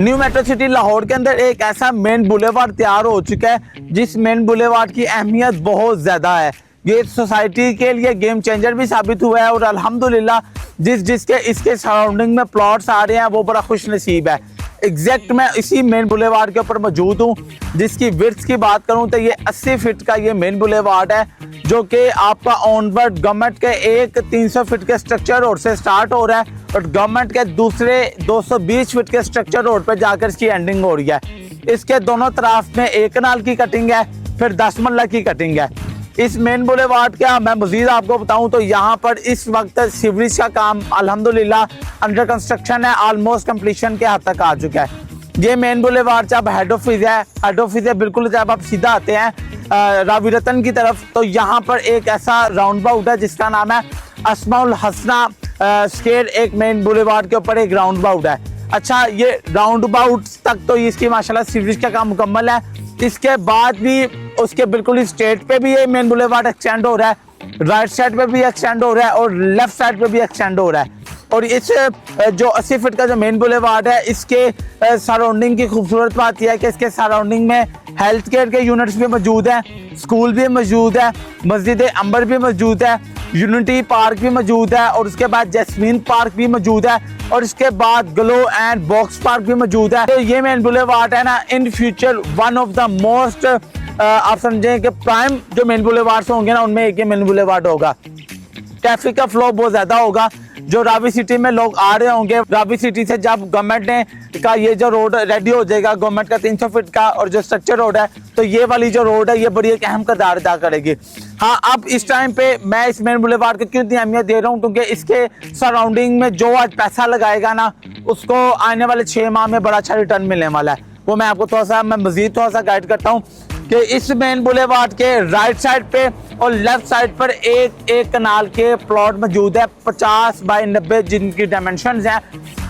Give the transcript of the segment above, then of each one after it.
New metro city Lahore के अंदर एक ऐसा मेन बुलेवार्ड तैयार हो चुका है जिस मेन बुलेवार्ड की अहमियत बहुत ज़्यादा है। ये सोसाइटी के लिए गेम चेंजर भी साबित हुआ है और अल्हम्दुलिल्लाह जिसके इसके सराउंडिंग में प्लॉट्स आ रहे हैं वो बड़ा खुश नसीब है। एग्जैक्ट मैं इसी मेन बुलेवार्ड के ऊपर मौजूद हूँ, जिसकी विड्थ की बात करूँ तो ये 80 फीट का ये मेन बुलेवार्ड है, जो कि आपका ऑनवर्ड गवर्नमेंट के एक 300 फीट के स्ट्रक्चर रोड से स्टार्ट हो रहा है और गवर्नमेंट के दूसरे 220 फीट के स्ट्रक्चर रोड पर जाकर इसकी एंडिंग हो रही है। इसके दोनों तरफ में 1 कनाल की कटिंग है, फिर 10 मरला की कटिंग है। इस मेन बुलेवार्ड का मैं मजीद आपको बताऊं तो यहाँ पर इस वक्त सीवरेज का काम अल्हम्दुलिल्लाह अंडर कंस्ट्रक्शन है, ऑलमोस्ट कंप्लीशन के हद तक आ चुका है। ये मेन बुलेवार्ड जब हेड ऑफिस है बिल्कुल जब आप सीधा आते हैं रावी रतन की तरफ, तो यहाँ पर एक ऐसा राउंड बाउट है जिसका नाम है अस्माउल हसना स्केर। एक मेन बुलेवार्ड के ऊपर एक राउंड बाउट है। अच्छा, ये राउंड बाउट तक तो इसकी माशाल्लाह सीवरेज का काम मुकम्मल है। इसके बाद भी उसके बिल्कुल स्ट्रेट पे भी ये मेन बुलेवार्ड एक्सटेंड हो रहा है, राइट साइड पे भी एक्सटेंड हो रहा है और लेफ्ट साइड पे भी एक्सटेंड हो रहा है। और इस जो 80 फीट का जो मेन बुलेवार्ड है, इसके सराउंडिंग की खूबसूरत बात यह है कि इसके सराउंडिंग में हेल्थ केयर के यूनिट्स भी मौजूद हैं, स्कूल भी मौजूद है, मस्जिद अंबर भी मौजूद है, यूनिटी पार्क भी मौजूद है और उसके बाद जैस्मीन पार्क भी मौजूद है और इसके बाद ग्लो एंड बॉक्स पार्क भी मौजूद है। तो ये मेन बुलेवार्ड है ना, in future one of the most आप समझें कि प्राइम जो मेन बुलेवार्ड्स होंगे ना, उनमें एक ये मेन बुलेवार्ड होगा। ट्रैफिक का फ्लो बहुत ज्यादा होगा। जो रावी सिटी में लोग आ रहे होंगे, रावी सिटी से जब गवर्नमेंट ने का ये जो रोड रेडी हो जाएगा गवर्नमेंट का 300 फीट का और जो स्ट्रक्चर रोड है, तो ये वाली जो रोड है ये बड़ी एक अहम किरदार अदा करेगी। हाँ, अब इस टाइम पे मैं इस मेन बुलेवार्ड को क्यों इतनी अहमियत दे रहा हूँ, क्योंकि इसके सराउंडिंग में जो आज पैसा लगाएगा ना, उसको आने वाले 6 माह में बड़ा अच्छा रिटर्न मिलने वाला है। वो मैं आपको मैं मजीद थोड़ा सा गाइड करता हूँ कि इस मेन बुलेवार्ड के राइट साइड पे और लेफ्ट साइड पर एक कनाल के प्लॉट मौजूद है 50 बाय 90 जिनकी डायमेंशंस हैं।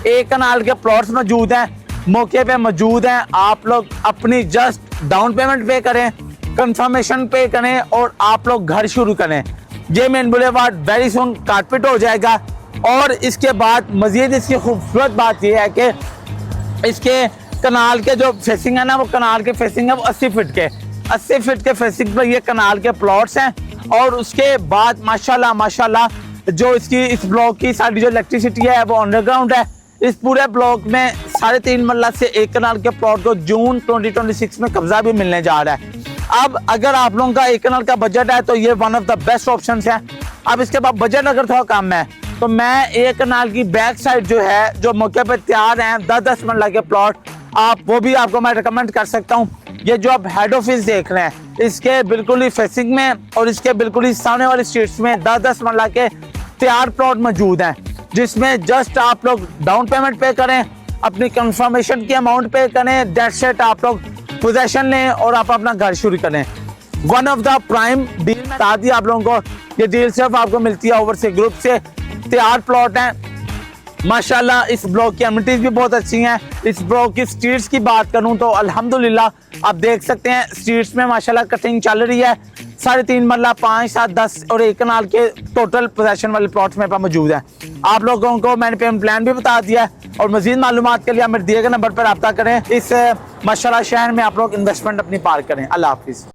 1 कनाल के प्लॉट्स मौजूद हैं, मौके पे मौजूद हैं। आप लोग अपनी जस्ट डाउन पेमेंट पे करें, कंफर्मेशन पे करें और आप लोग घर शुरू करें। ये main boulevard very soon carpet हो जाएगा। और इसके बाद मजीद इसकी खूबसूरत बात यह है कि इसके कनाल के जो फेसिंग है ना, वो कनाल के फेसिंग है वो 80 फीट के 80 फीट के फेसिंग पर ये कनाल के प्लॉट्स हैं। और उसके बाद माशाल्लाह जो इसकी इस ब्लॉक की सारी जो इलेक्ट्रिसिटी है वो अंडरग्राउंड है। इस पूरे ब्लॉक में 3.5 मरला से 1 कनाल के प्लॉट को जून 2026 में कब्जा भी मिलने जा रहा है। अब अगर आप लोगों का 1 कनाल का बजट है तो ये one of the best option है। अब इसके बाद बजट अगर थोड़ा कम है तो मैं 1 कनाल की बैक साइड जो है, जो मौके पर तैयार हैं 10-10 मरला के प्लॉट, आप वो भी आपको मैं रिकमेंड कर सकता हूँ। ये जो आप हेड ऑफिस देख रहे हैं, इसके बिल्कुल ही फेसिंग में और इसके बिल्कुल ही सामने वाली स्ट्रीट्स में 10-10 मरला के तैयार प्लॉट मौजूद हैं, जिसमें जस्ट आप लोग डाउन पेमेंट पे करें, अपनी कंफर्मेशन की अमाउंट पे करें, डेट सेट आप लोग पोजेशन लें और आप अपना घर शुरू करें। One of the prime deal बता दी आप लोगों को। ये डील सिर्फ आपको मिलती है ओवरसीज ग्रुप से। तैयार प्लॉट हैं माशाल्लाह। इस ब्लॉक की एमिनिटीज भी बहुत अच्छी हैं। इस ब्लॉक की स्ट्रीट्स की बात करूं तो अल्हम्दुलिल्लाह आप देख सकते हैं स्ट्रीट्स में माशाल्लाह कटिंग चल रही है। 3.5 मरला, 5, 7, 10 और 1 कनाल के टोटल पोजेशन वाले प्लॉट्स मेरे पास मौजूद हैं। आप लोगों को मैंने पेमेंट प्लान भी बता दिया है और मजीद मालूमात के लिए आप मेरे दिए गए नंबर पर रब्ता करें। इस माशाल्लाह शहर में आप लोग इन्वेस्टमेंट अपनी पार्क करें। अल्लाह हाफिज़।